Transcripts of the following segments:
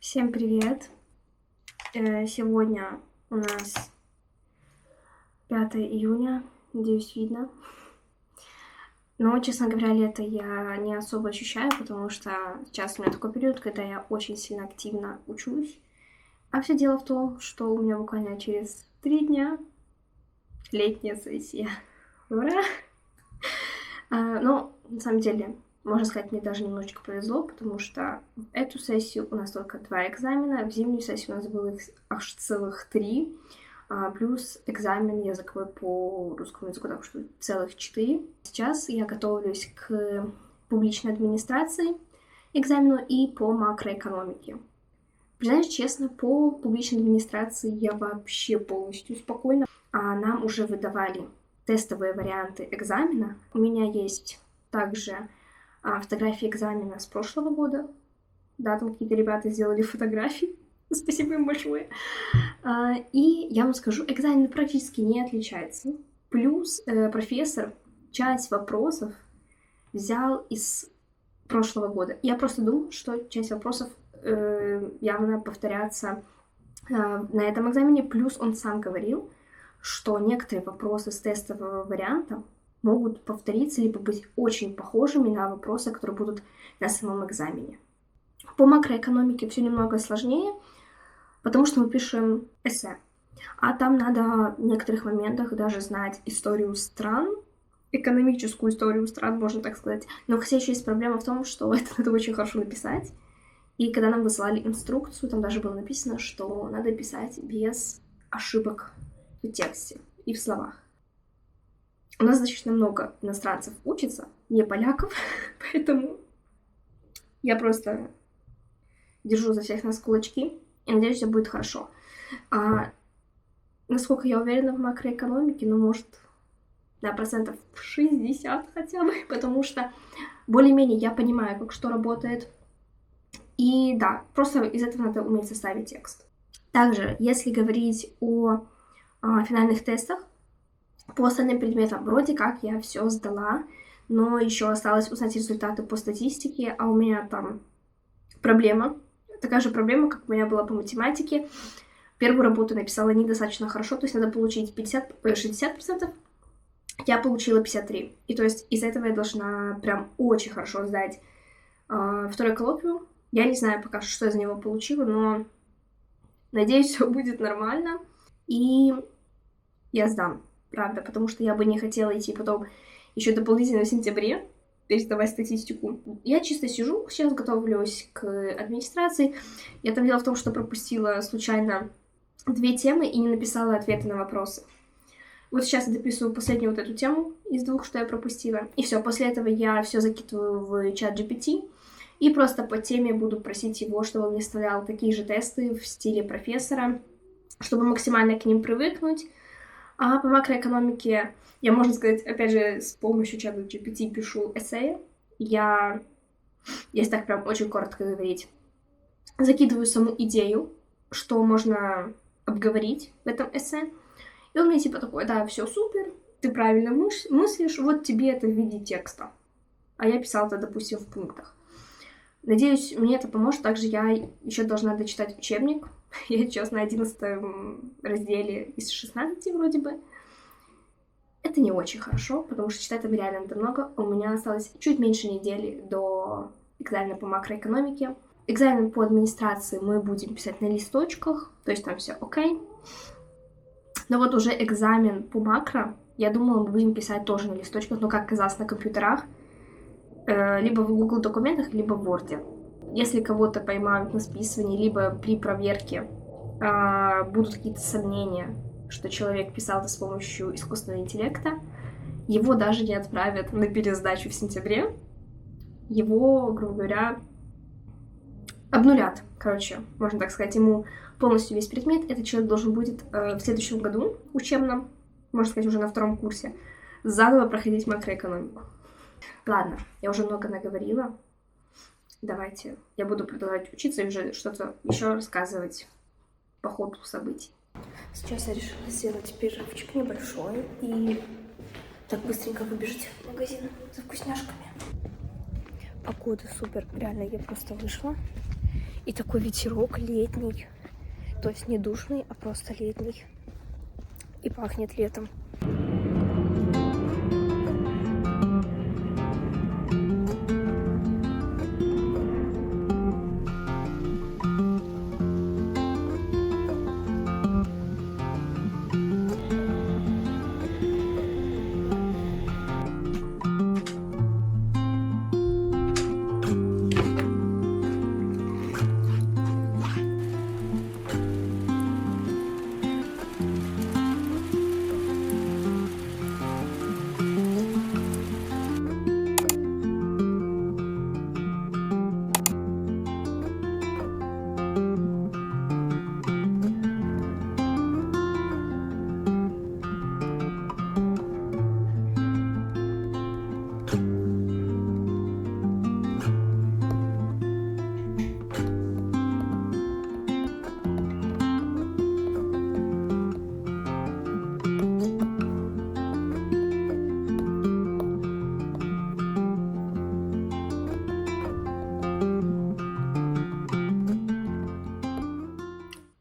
Всем привет! Сегодня у нас 5 июня, надеюсь, видно. Но, честно говоря, лето я не особо ощущаю, потому что сейчас у меня такой период, когда я очень сильно активно учусь. А все дело в том, что у меня буквально через 3 дня летняя сессия. Ура! Но, на самом деле, можно сказать, мне даже немножечко повезло, потому что в эту сессию у нас только 2 экзамена, в зимнюю сессию у нас было их аж целых 3, плюс экзамен языковой по русскому языку, так что целых 4. Сейчас я готовлюсь к публичной администрации экзамену и по макроэкономике. Признаюсь честно, по публичной администрации я вообще полностью спокойна. Нам уже выдавали тестовые варианты экзамена. У меня есть также фотографии экзамена с прошлого года. Да, там какие-то ребята сделали фотографии. Спасибо им большое. И я вам скажу, экзамен практически не отличается. Плюс профессор часть вопросов взял из прошлого года. Я просто думаю, что часть вопросов явно повторятся на этом экзамене. Плюс он сам говорил, что некоторые вопросы с тестового варианта могут повториться, либо быть очень похожими на вопросы, которые будут на самом экзамене. По макроэкономике все немного сложнее, потому что мы пишем эссе. А там надо в некоторых моментах даже знать историю стран, экономическую историю стран, можно так сказать. Но хотя еще есть проблема в том, что это надо очень хорошо написать. И когда нам высылали инструкцию, там даже было написано, что надо писать без ошибок в тексте и в словах. У нас достаточно много иностранцев учится, не поляков, поэтому я просто держу за всех нас кулачки и надеюсь, все будет хорошо. Насколько я уверена в макроэкономике, может, на процентов 60 хотя бы, потому что более-менее я понимаю, как что работает. И да, просто из этого надо уметь составить текст. Также, если говорить о финальных тестах, по остальным предметам вроде как я все сдала, но еще осталось узнать результаты по статистике, а у меня там проблема. Такая же проблема, как у меня была по математике. Первую работу написала недостаточно хорошо, то есть надо получить 60%, я получила 53%. И то есть из-за этого я должна прям очень хорошо сдать второй коллоквиум. Я не знаю пока, что из него получила, но надеюсь, все будет нормально. И я сдам, правда, потому что я бы не хотела идти потом еще дополнительно в сентябре пересдавать статистику. Я чисто сижу, сейчас готовлюсь к администрации. Я там дело в том, что пропустила случайно 2 темы и не написала ответы на вопросы. Вот сейчас я дописываю последнюю вот эту тему из 2, что я пропустила. И все, после этого я все закидываю в чат GPT. И просто по теме буду просить его, чтобы он мне вставлял такие же тесты в стиле профессора, чтобы максимально к ним привыкнуть. А по макроэкономике я, можно сказать, опять же, с помощью чата GPT пишу эссе. Я, если так прям очень коротко говорить, закидываю саму идею, что можно обговорить в этом эссе. И он мне типа такой: да, все супер, ты правильно мыслишь, вот тебе это в виде текста. А я писала это, допустим, в пунктах. Надеюсь, мне это поможет. Также я еще должна дочитать учебник. Я сейчас на 11 разделе из 16 вроде бы. Это не очень хорошо, потому что читать там реально надо много. У меня осталось чуть меньше недели до экзамена по макроэкономике. Экзамен по администрации мы будем писать на листочках, то есть там все окей. Но вот уже экзамен по макро, я думала, мы будем писать тоже на листочках, но как оказалось на компьютерах, либо в Google документах, либо в Word. Если кого-то поймают на списывании, либо при проверке будут какие-то сомнения, что человек писал это с помощью искусственного интеллекта, его даже не отправят на пересдачу в сентябре. Его, грубо говоря, обнулят. Короче, можно так сказать, ему полностью весь предмет. Этот человек должен будет в следующем году учебном, можно сказать, уже на 2 курсе, заново проходить макроэкономику. Ладно, я уже много наговорила. Давайте, я буду продолжать учиться и уже что-то еще рассказывать по ходу событий. Сейчас я решила сделать перерывчик небольшой и так быстренько выбежать в магазин за вкусняшками. Погода супер, реально, я просто вышла. И такой ветерок летний. То есть не душный, а просто летний. И пахнет летом.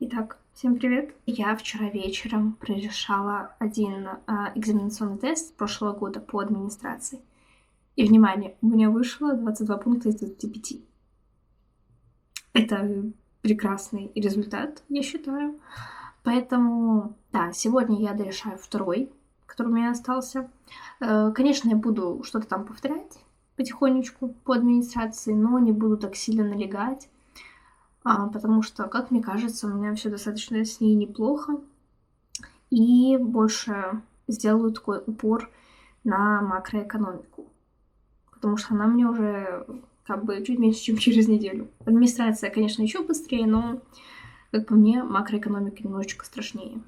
Итак, всем привет! Я вчера вечером прорешала один экзаменационный тест прошлого года по администрации. И, внимание, у меня вышло 22 пункта из 25. Это прекрасный результат, я считаю. Поэтому, да, сегодня я дорешаю второй, который у меня остался. Конечно, я буду что-то там повторять потихонечку по администрации, но не буду так сильно налегать. Потому что, как мне кажется, у меня все достаточно с ней неплохо. И больше сделаю такой упор на макроэкономику. Потому что она мне уже как бы чуть меньше, чем через неделю. Администрация, конечно, еще быстрее, но, как по мне, макроэкономика немножечко страшнее.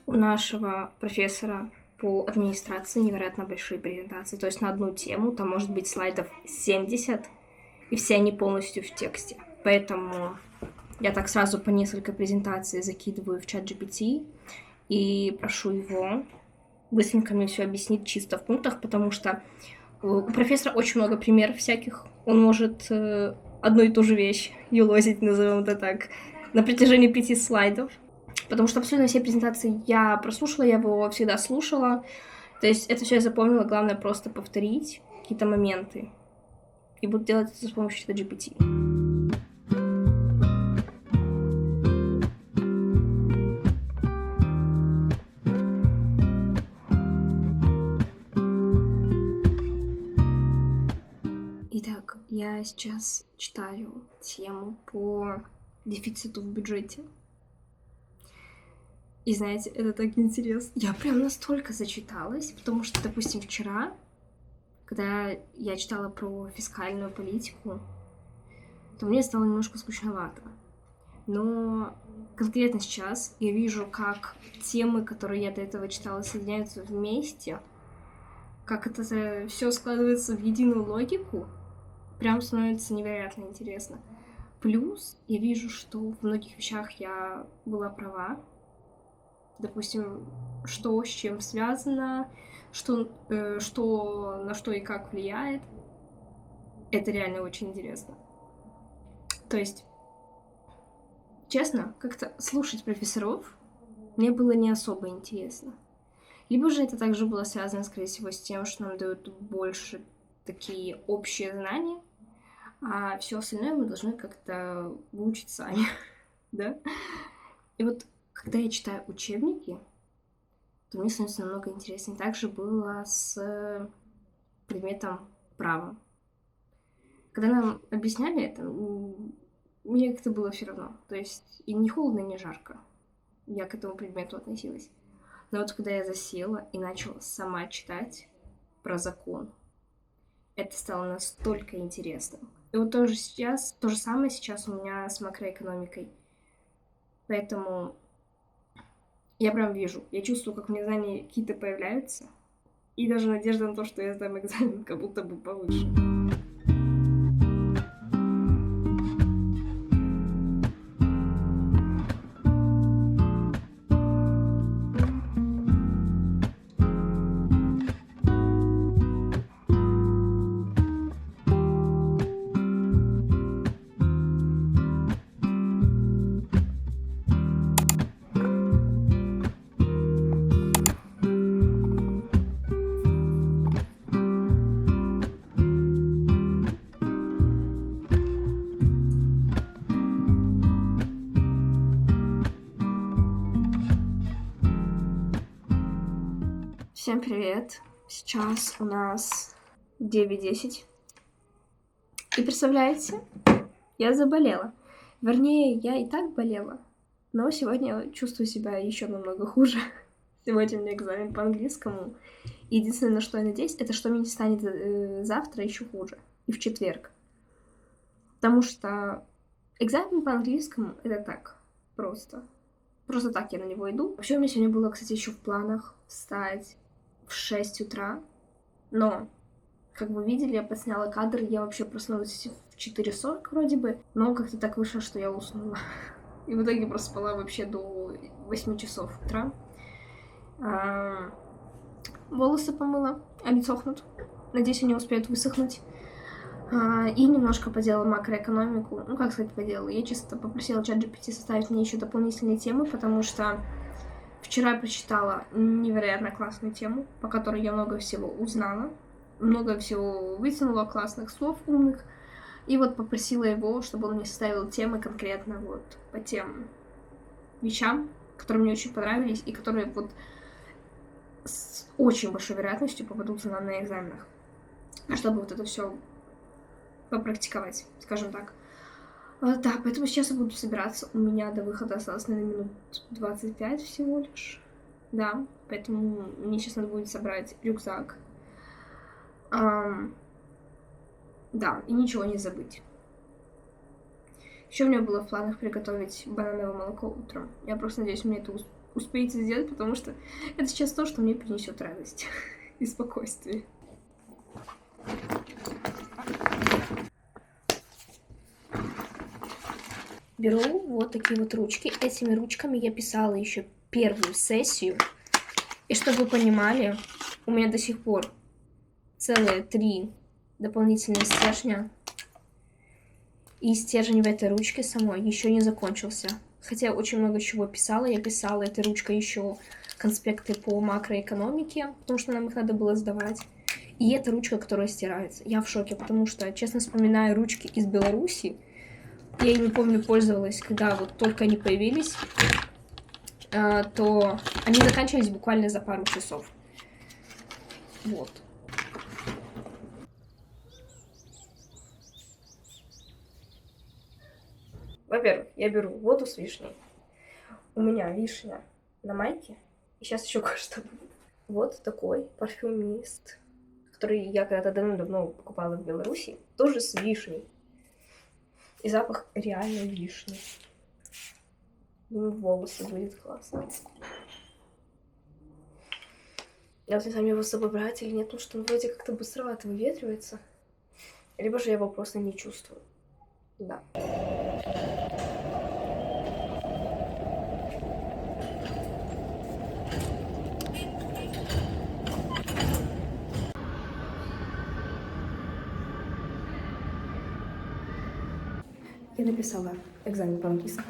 У нашего профессора по администрации невероятно большие презентации. То есть на одну тему там может быть слайдов 70, и все они полностью в тексте. Поэтому я так сразу по несколько презентаций закидываю в чат GPT и прошу его быстренько мне все объяснить чисто в пунктах, потому что у профессора очень много примеров всяких. Он может одну и ту же вещь юлозить, назовем это так, на протяжении 5 слайдов. Потому что абсолютно все презентации я прослушала, я его всегда слушала. То есть это все я запомнила, главное просто повторить какие-то моменты. И буду делать это с помощью ChatGPT. Итак, я сейчас читаю тему по дефициту в бюджете. И знаете, это так интересно. Я прям настолько зачиталась, потому что, допустим, вчера, когда я читала про фискальную политику, то мне стало немножко скучновато. Но конкретно сейчас я вижу, как темы, которые я до этого читала, соединяются вместе, как это все складывается в единую логику, прям становится невероятно интересно. Плюс я вижу, что в многих вещах я была права. Допустим, что с чем связано, что на что и как влияет. Это реально очень интересно. То есть, честно, как-то слушать профессоров мне было не особо интересно. Либо же это также было связано, скорее всего, с тем, что нам дают больше такие общие знания, а все остальное мы должны как-то выучить сами, да? И вот, когда я читаю учебники, то мне становится намного интереснее. Также было с предметом права. Когда нам объясняли это, мне как-то было все равно. То есть и не холодно, не жарко. Я к этому предмету относилась. Но вот когда я засела и начала сама читать про закон, это стало настолько интересным. И вот то же самое сейчас у меня с макроэкономикой. Поэтому я прям вижу, я чувствую, как мне знания какие-то появляются. И даже надежда на то, что я сдам экзамен, как будто бы повыше. Всем привет! Сейчас у нас 9:10. И представляете, я заболела. Вернее, я и так болела, но сегодня я чувствую себя еще намного хуже. Сегодня у меня экзамен по английскому. Единственное, на что я надеюсь, это что мне станет завтра еще хуже. И в четверг. Потому что экзамен по английскому — это так, просто. Просто так я на него иду. Вообще у меня сегодня было, кстати, еще в планах встать в 6 утра, но, как вы видели, я подсняла кадр, я вообще проснулась в 4:40 вроде бы, но как-то так вышло, что я уснула. И в итоге проспала вообще до 8 часов утра. Волосы помыла, они сохнут. Надеюсь, они успеют высохнуть. И немножко поделала макроэкономику. Ну, как сказать, поделала. Я чисто попросила ChatGPT составить мне еще дополнительные темы, потому что вчера я прочитала невероятно классную тему, по которой я много всего узнала, много всего вытянула, классных слов умных. И вот попросила его, чтобы он мне составил темы конкретно вот по тем вещам, которые мне очень понравились и которые вот с очень большой вероятностью попадутся нам на экзаменах. Чтобы вот это все попрактиковать, скажем так. Да, поэтому сейчас я буду собираться. У меня до выхода осталось, наверное, минут 25 всего лишь. Да, поэтому мне сейчас надо будет собрать рюкзак. Да, и ничего не забыть. Еще у меня было в планах приготовить банановое молоко утром. Я просто надеюсь, мне это успеете сделать, потому что это сейчас то, что мне принесет радость и спокойствие. Беру вот такие вот ручки. Этими ручками я писала еще первую сессию. И чтобы вы понимали, у меня до сих пор целые 3 дополнительные стержня. И стержень в этой ручке самой еще не закончился. Хотя я очень много чего писала. Я писала этой ручкой еще конспекты по макроэкономике, потому что нам их надо было сдавать. И это ручка, которая стирается. Я в шоке, потому что, честно вспоминаю ручки из Беларуси. Я ими, помню, пользовалась, когда вот только они появились, то они заканчивались буквально за пару часов. Вот. Во-первых, я беру воду с вишней. У меня вишня на майке. И сейчас еще кое-что будет. Вот такой парфюмист, который я когда-то давно покупала в Беларуси. Тоже с вишней. И запах реально вишни. Думаю, волосы будет классно. Я вот не знаю, мне его с собой брать или нет, потому что он вроде как-то быстровато выветривается. Либо же я его просто не чувствую. Да. Я написала экзамен по английскому.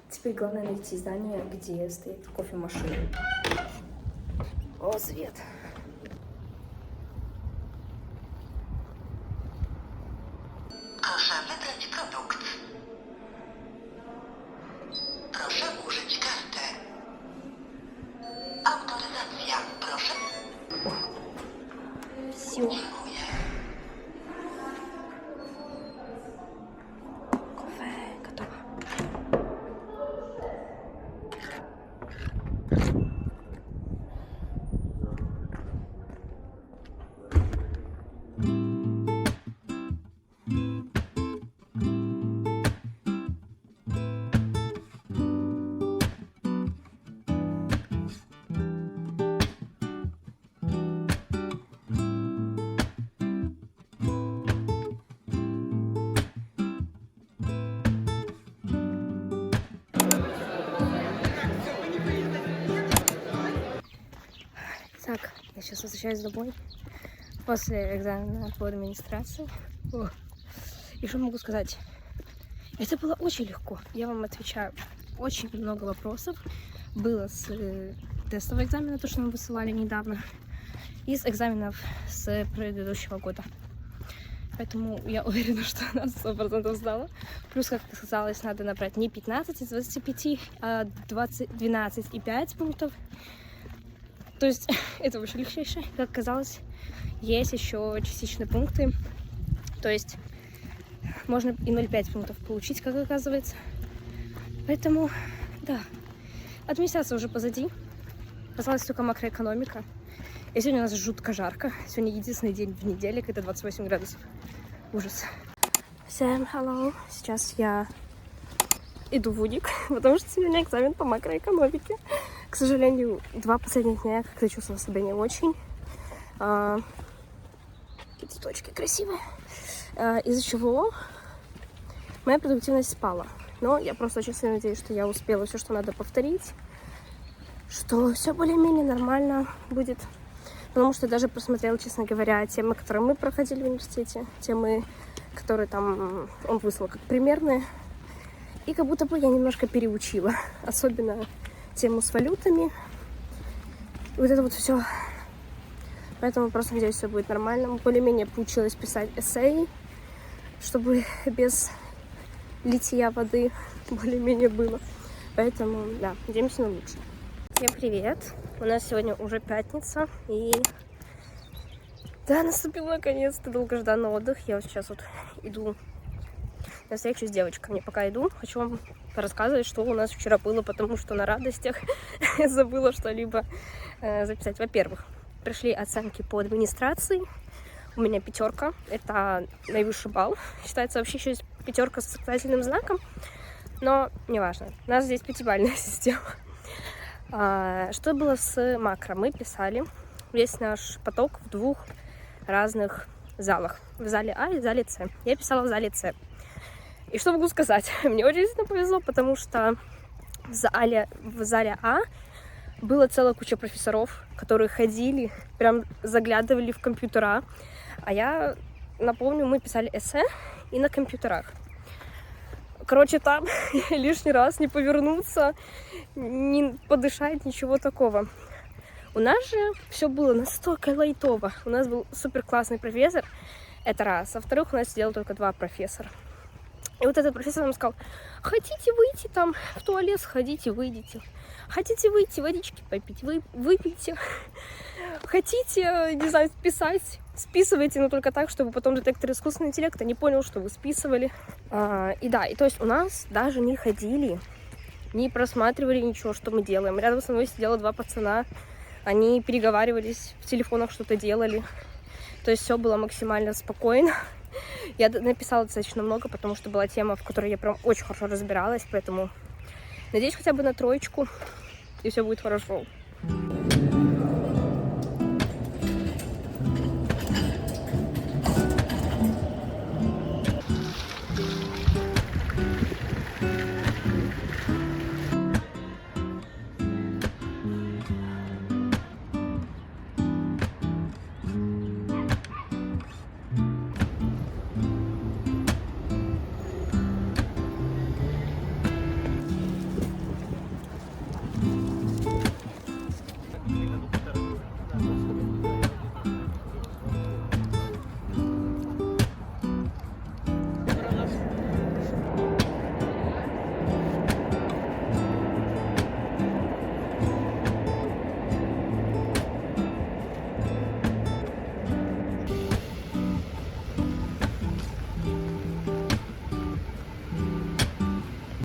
Теперь главное найти здание, где стоит кофемашина. О, свет! Proszę wybrać produkt. Proszę użyć kartę. Autoryzacja, proszę. Все. Dziękuję. Кофе готово. Так, я сейчас возвращаюсь домой после экзамена по администрации. О. И что могу сказать? Это было очень легко. Я вам отвечаю. Очень много вопросов было с тестового экзамена, то, что мы высылали недавно, и с экзаменов с предыдущего года. Поэтому я уверена, что она 100% сдала. Плюс, как оказалось, надо набрать не 15 из 25, а 12,5 пунктов. То есть это очень легчайше. Как оказалось, есть еще частичные пункты. То есть можно и 0,5 пунктов получить, как оказывается. Поэтому, да, администрация уже позади. Осталась только макроэкономика. И сегодня у нас жутко жарко. Сегодня единственный день в неделе, когда 28 градусов. Ужас. Всем hello. Сейчас я иду в УНИК, потому что сегодня экзамен по макроэкономике. К сожалению, 2 последних дня я как-то чувствовала себя не очень. Какие цветочки красивые. Из-за чего моя продуктивность спала. Но я просто очень сильно надеюсь, что я успела все, что надо повторить. Что все более-менее нормально будет. Потому что я даже просмотрела, честно говоря, темы, которые мы проходили в университете. Темы, которые там он выслал как примерные. И как будто бы я немножко переучила. Особенно тему с валютами. И вот это вот все. Поэтому просто надеюсь, все будет нормально. Более-менее получилось писать эссе, чтобы без литья воды более-менее было. Поэтому, да, надеемся на лучшее. Всем привет! У нас сегодня уже пятница. И да, наступил наконец-то долгожданный отдых. Я вот сейчас вот иду на встречу с девочками. Пока иду, хочу вам рассказывать, что у нас вчера было, потому что на радостях забыла что-либо записать. Во-первых, пришли оценки по администрации. У меня 5. Это наивысший балл. Считается вообще еще 5 с восклицательным знаком. Но неважно. У нас здесь 5-бальная система. Что было с макро? Мы писали весь наш поток в 2 разных залах. В зале А и в зале С. Я писала в зале С. И что могу сказать? Мне очень сильно повезло, потому что в зале А была целая куча профессоров, которые ходили, прям заглядывали в компьютера. А я напомню, мы писали эссе и на компьютерах. Короче, там лишний раз не повернуться, не подышать, ничего такого. У нас же все было настолько лайтово. У нас был супер классный профессор, это раз. Во-вторых, у нас сидело только 2 профессора. И вот этот профессор нам сказал: хотите выйти там в туалет, сходите, выйдите. Хотите выйти, водички попить, выпейте. Хотите, не знаю, писать, списывайте, но только так, чтобы потом детектор искусственного интеллекта не понял, что вы списывали. И да, и то есть у нас даже не ходили не просматривали ничего, что мы делаем. Рядом со мной сидело 2 пацана, они переговаривались, в телефонах что-то делали. То есть все было максимально спокойно. Я написала достаточно много, потому что была тема, в которой я прям очень хорошо разбиралась, поэтому надеюсь хотя бы на 3, и все будет хорошо.